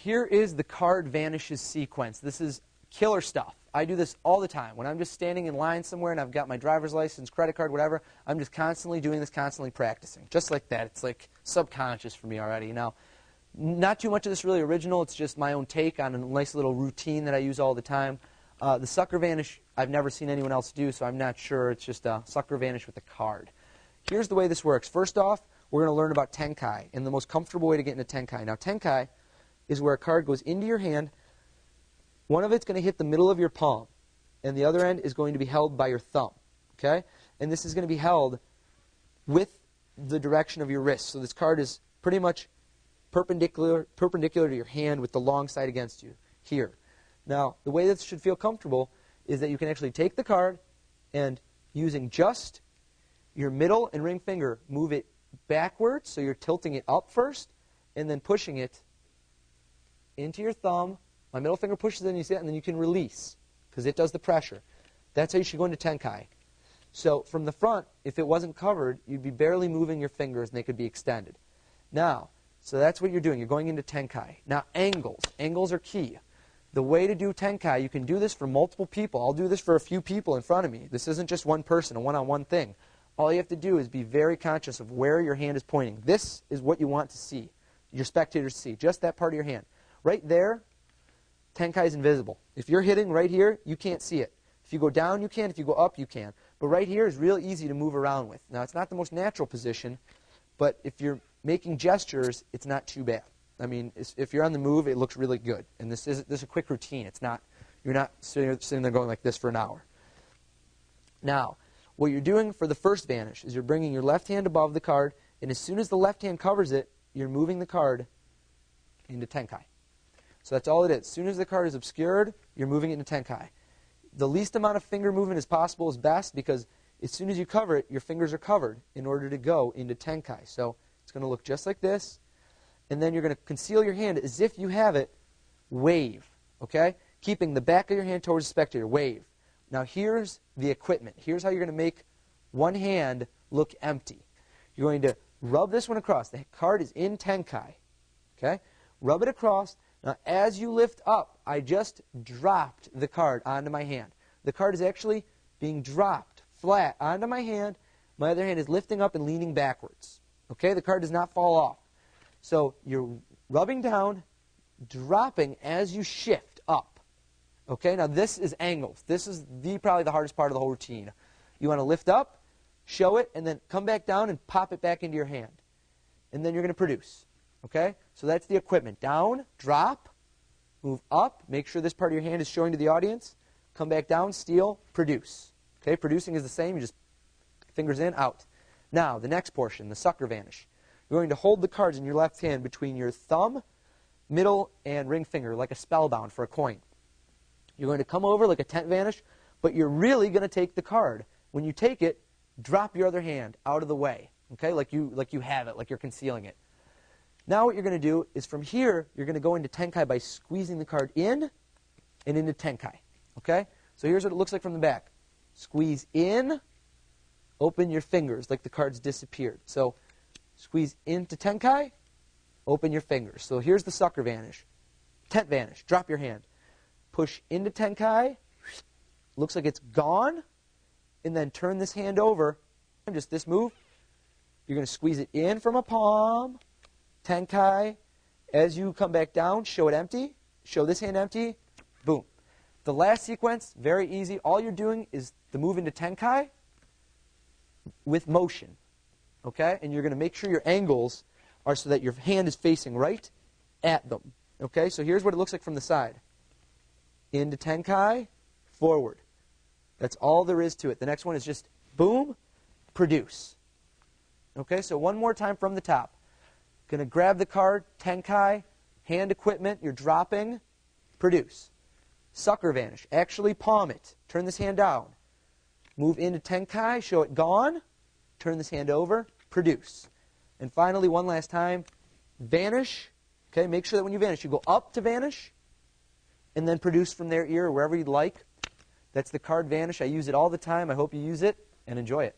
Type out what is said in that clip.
here is the card vanishes sequence. This is killer stuff. I do this all the time. When I'm just standing in line somewhere and I've got my driver's license, credit card, whatever, I'm just constantly doing this, constantly practicing. Just like that. It's like subconscious for me already. Now, not too much of this really original. It's just my own take on a nice little routine that I use all the time. The sucker vanish, I've never seen anyone else do, so I'm not sure. It's just a sucker vanish with a card. Here's the way this works. First off, we're going to learn about Tenkai and the most comfortable way to get into Tenkai. Now, Tenkai is where a card goes into your hand. One of it's going to hit the middle of your palm, and the other end is going to be held by your thumb. Okay? And this is going to be held with the direction of your wrist. So this card is pretty much perpendicular to your hand with the long side against you here. Now, the way this should feel comfortable is that you can actually take the card and using just your middle and ring finger, move it backwards, so you're tilting it up first, and then pushing it into your thumb. My middle finger pushes it, and you see that, and then you can release, because it does the pressure. That's how you should go into Tenkai. So from the front, if it wasn't covered, you'd be barely moving your fingers, and they could be extended. Now, so that's what you're doing. You're going into Tenkai. Now, angles. Angles are key. The way to do Tenkai, you can do this for multiple people. I'll do this for a few people in front of me. This isn't just one person, a one-on-one thing. All you have to do is be very conscious of where your hand is pointing. This is what you want to see, your spectators see, just that part of your hand. Right there, Tenkai is invisible. If you're hitting right here, you can't see it. If you go down, you can. If you go up, you can. But right here is real easy to move around with. Now, it's not the most natural position, but if you're making gestures, it's not too bad. I mean, if you're on the move, it looks really good. And this is a quick routine. It's not, you're not sitting there going like this for an hour. Now, what you're doing for the first vanish is you're bringing your left hand above the card, and as soon as the left hand covers it, you're moving the card into Tenkai. So that's all it is. As soon as the card is obscured, you're moving it into Tenkai. The least amount of finger movement as possible is best, because as soon as you cover it, your fingers are covered in order to go into Tenkai. So it's going to look just like this, and then you're going to conceal your hand as if you have it, wave, okay? Keeping the back of your hand towards the spectator, wave. Now here's the equipment. Here's how you're going to make one hand look empty. You're going to rub this one across. The card is in Tenkai, okay? Rub it across. Now as you lift up, I just dropped the card onto my hand. The card is actually being dropped flat onto my hand. My other hand is lifting up and leaning backwards. Okay, the card does not fall off. So you're rubbing down, dropping as you shift up. Okay, now this is angles. This is probably the hardest part of the whole routine. You want to lift up, show it, and then come back down and pop it back into your hand. And then you're going to produce. Okay, so that's the equipment. Down, drop, move up, make sure this part of your hand is showing to the audience. Come back down, steal, produce. Okay, producing is the same. You just fingers in, out. Now, the next portion, the sucker vanish. You're going to hold the cards in your left hand between your thumb, middle, and ring finger, like a spellbound for a coin. You're going to come over like a tent vanish, but you're really going to take the card. When you take it, drop your other hand out of the way, okay, like you have it, like you're concealing it. Now what you're going to do is from here, you're going to go into Tenkai by squeezing the card in and into Tenkai, okay? So here's what it looks like from the back. Squeeze in, open your fingers like the card's disappeared. So squeeze into Tenkai, open your fingers. So here's the sucker vanish. Tent vanish, drop your hand. Push into Tenkai, looks like it's gone, and then turn this hand over, and just this move. You're going to squeeze it in from a palm, Tenkai. As you come back down, show it empty, show this hand empty, boom. The last sequence, very easy. All you're doing is the move into Tenkai with motion, okay? And you're going to make sure your angles are so that your hand is facing right at them, okay? So here's what it looks like from the side. Into Tenkai, forward. That's all there is to it. The next one is just boom, produce. Okay, so one more time from the top. Going to grab the card, Tenkai, hand equipment, you're dropping, produce. Sucker vanish, actually palm it. Turn this hand down. Move into Tenkai, show it gone, turn this hand over, produce. And finally, one last time, vanish. Okay, make sure that when you vanish, you go up to vanish, and then produce from their ear, wherever you'd like. That's the card vanish. I use it all the time. I hope you use it and enjoy it.